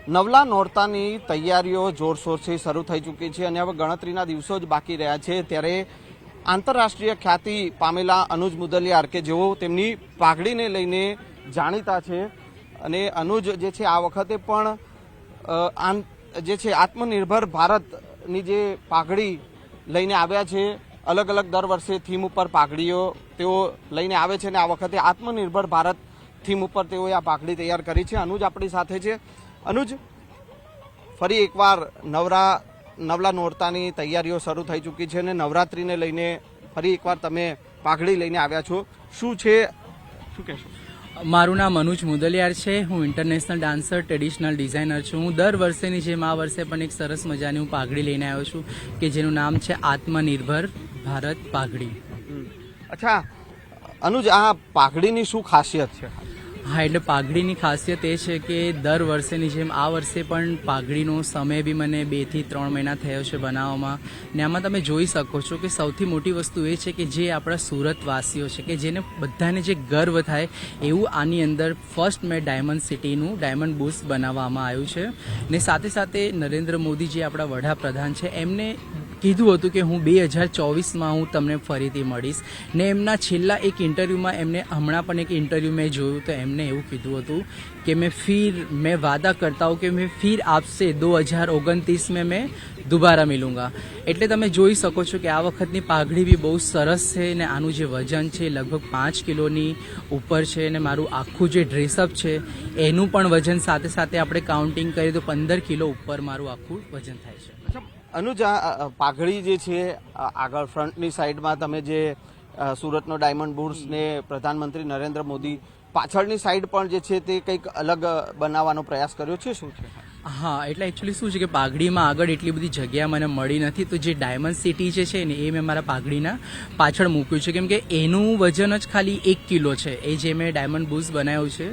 નવલા નોરતાની તૈયારીઓ જોરશોરથી શરૂ થઈ ચૂકી છે અને હવે ગણતરીના દિવસો જ બાકી રહ્યા છે ત્યારે આંતરરાષ્ટ્રીય ખ્યાતિ પામેલા અનુજ મુદલિયાર કે જેઓ તેમની પાઘડીને લઈને જાણીતા છે અને અનુજ જે છે આ વખતે પણ જે છે આત્મનિર્ભર ભારતની જે પાઘડી લઈને આવ્યા છે અલગ અલગ દર વર્ષે થીમ ઉપર પાઘડીઓ તેઓ લઈને આવે છે અને આ વખતે આત્મનિર્ભર ભારત થીમ ઉપર તેઓએ આ પાઘડી તૈયાર કરી છે. અનુજ આપણી સાથે છે. અનુજ, ફરી એકવાર નવલા નોરતાની તૈયારીઓ શરૂ થઈ ચૂકી છે અને નવરાત્રીને લઈને ફરી એકવાર તમે પાઘડી લઈને આવ્યા છો. શું કહેશો? મારું નામ અનુજ મુદલિયાર છે. હું ઇન્ટરનેશનલ ડાન્સર, ટ્રેડિશનલ ડિઝાઇનર છું. હું દર વર્ષેની જેમ આ વર્ષે પણ એક સરસ મજાની હું પાઘડી લઈને આવ્યો છું કે જેનું નામ છે આત્મનિર્ભર ભારત પાઘડી. અચ્છા અનુજ, આ પાઘડીની શું ખાસિયત છે? હા, એટલે પાઘડીની ખાસિયત એ છે કે દર વર્ષેની જેમ આ વર્ષે પણ પાઘડીનો સમય બી મને 2 થી 3 મહિના થયો છે બનાવવામાં. ને આમાં તમે જોઈ શકો છો કે સૌથી મોટી વસ્તુ એ છે કે જે આપણા સુરતવાસીઓ છે કે જેને બધાને જે ગર્વ થાય એવું આની અંદર ફર્સ્ટ મેં ડાયમંડ સિટીનું ડાયમંડ બુશ બનાવવામાં આવ્યું છે. ને સાથે સાથે નરેન્દ્ર મોદી જે આપણા વડાપ્રધાન છે એમને કીધું હતું કે હું 2024માં હું તમને ફરીથી મળીશ. ને એમના છેલ્લા એક ઇન્ટરવ્યૂમાં એમને હમણાં પણ એક ઇન્ટરવ્યૂ મેં જોયું તો એમને એવું કીધું હતું કે मैं वादा करता हूँ कि मैं फिर आपसे 2029 में मैं दोबारा मिलूंगा. એટલે તમે જોઈ શકો છો કે આ વખતની પાઘડી બી બહુ સરસ છે ને આનું જે વજન છે લગભગ 5 કિલોની ઉપર છે ને મારું આખું જે ડ્રેસઅપ છે એનું પણ વજન સાથે સાથે આપણે કાઉન્ટિંગ કરીએ તો 15 કિલો ઉપર મારું આખું વજન થાય છે. અનુજ, આ પાઘડી જે છે આગળ ફ્રન્ટની સાઈડમાં તમે જે સુરતનો ડાયમંડ બુર્સ ને પ્રધાનમંત્રી નરેન્દ્ર મોદી, પાછળની સાઈડ પણ જે છે તે કંઈક અલગ બનાવવાનો પ્રયાસ કર્યો છે. શું છે? હા, એટલે એકચ્યુઅલી શું છે કે પાઘડીમાં આગળ એટલી બધી જગ્યા મને મળી નથી તો જે ડાયમંડ સિટી જે છે ને એ મેં મારા પાઘડીના પાછળ મૂક્યું છે કેમ કે એનું વજન જ ખાલી 1 કિલો છે. એ જે મેં ડાયમંડ બુશ બનાવ્યું છે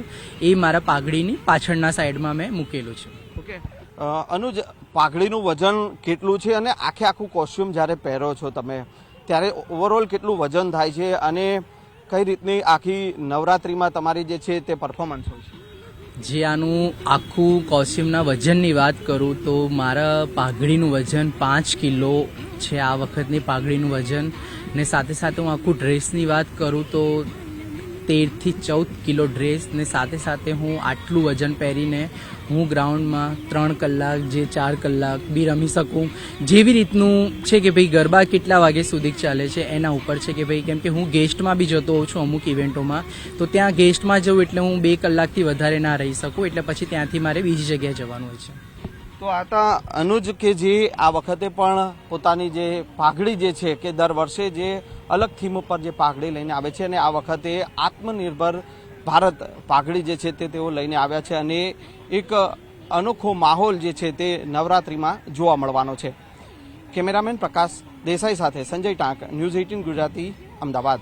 એ મારા પાઘડીની પાછળના સાઈડમાં મેં મૂકેલું છે. ઓકે અનુજ, પાઘડીનું વજન કેટલું છે અને આખું કોસ્ચ્યુમ જ્યારે પહેરો છો તમે ત્યારે ઓવરઓલ કેટલું વજન થાય છે અને કઈ રીતની આખી નવરાત્રીમાં તમારી જે છે તે પરફોર્મન્સ હોય છે? જે આનું આખું કોસ્ચ્યુમના વજનની વાત કરું તો મારા પાઘડીનું વજન 5 કિલો છે આ વખતની પાઘડીનું વજન. ને સાથે સાથે હું આખું ડ્રેસની વાત કરું તો 13 થી 14 કિલો ડ્રેસ ને સાથે સાથે હું આટલું વજન પહેરીને હું ગ્રાઉન્ડમાં 3 કલાક જે 4 કલાક બી રમી શકું. જેવી રીતનું છે કે ભાઈ ગરબા કેટલા વાગ્યા સુધી ચાલે છે એના ઉપર છે કે ભાઈ કેમ કે હું ગેસ્ટમાં બી જતો હોઉં છું અમુક ઇવેન્ટોમાં તો ત્યાં ગેસ્ટમાં જવું એટલે હું 2 કલાકથી વધારે ના રહી શકું એટલે પછી ત્યાંથી મારે બીજી જગ્યાએ જવાનું હોય છે. તો આ હતા અનુજ કે જે આ વખતે પણ પોતાની જે પાઘડી જે છે કે દર વર્ષે જે અલગ થીમ ઉપર જે પાઘડી લઈને આવે છે અને આ વખતે આત્મનિર્ભર ભારત પાઘડી જે છે તે તેઓ લઈને આવ્યા છે અને એક અનોખો માહોલ જે છે તે નવરાત્રીમાં જોવા મળવાનો છે. કેમેરામેન પ્રકાશ દેસાઈ સાથે સંજય ટાંક, ન્યૂઝ 18 ગુજરાતી, અમદાવાદ.